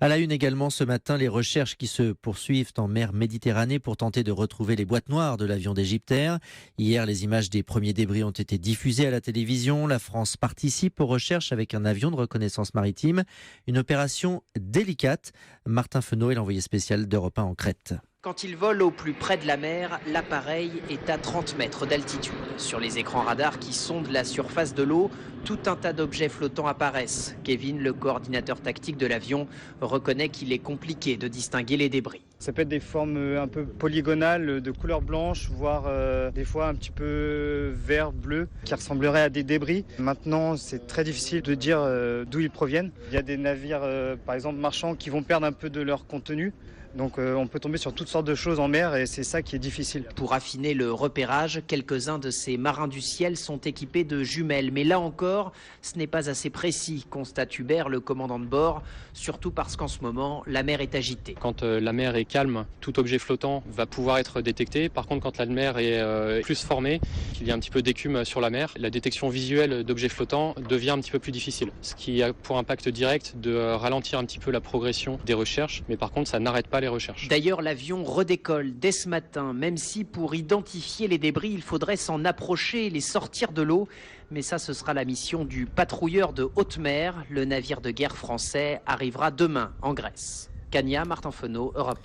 À la une également ce matin, les recherches qui se poursuivent en mer Méditerranée pour tenter de retrouver les boîtes noires de l'avion d'Égyptair. Hier, les images des premiers débris ont été diffusées à la télévision. La France participe aux recherches avec un avion de reconnaissance maritime. Une opération délicate. Martin Fenot est l'envoyé spécial d'Europe 1 en Crète. Quand il vole au plus près de la mer, l'appareil est à 30 mètres d'altitude. Sur les écrans radars qui sondent la surface de l'eau, tout un tas d'objets flottants apparaissent. Kevin, le coordinateur tactique de l'avion, reconnaît qu'il est compliqué de distinguer les débris. Ça peut être des formes un peu polygonales, de couleur blanche, voire des fois un petit peu vert, bleu, qui ressembleraient à des débris. Maintenant, c'est très difficile de dire d'où ils proviennent. Il y a des navires, par exemple marchands, qui vont perdre un peu de leur contenu. Donc on peut tomber sur toutes sortes de choses en mer et c'est ça qui est difficile. Pour affiner le repérage, quelques-uns de ces marins du ciel sont équipés de jumelles. Mais là encore, ce n'est pas assez précis, constate Hubert, le commandant de bord, surtout parce qu'en ce moment, la mer est agitée. Quand la mer est calme, tout objet flottant va pouvoir être détecté. Par contre, quand la mer est plus formée, qu'il y a un petit peu d'écume sur la mer, la détection visuelle d'objets flottants devient un petit peu plus difficile. Ce qui a pour impact direct de ralentir un petit peu la progression des recherches. Mais par contre, ça n'arrête pas les recherches. D'ailleurs, l'avion redécolle dès ce matin, même si pour identifier les débris, il faudrait s'en approcher et les sortir de l'eau. Mais ça, ce sera la mission du patrouilleur de haute mer. Le navire de guerre français arrivera demain en Grèce. Cagna, Martin Fenot, Europe 1.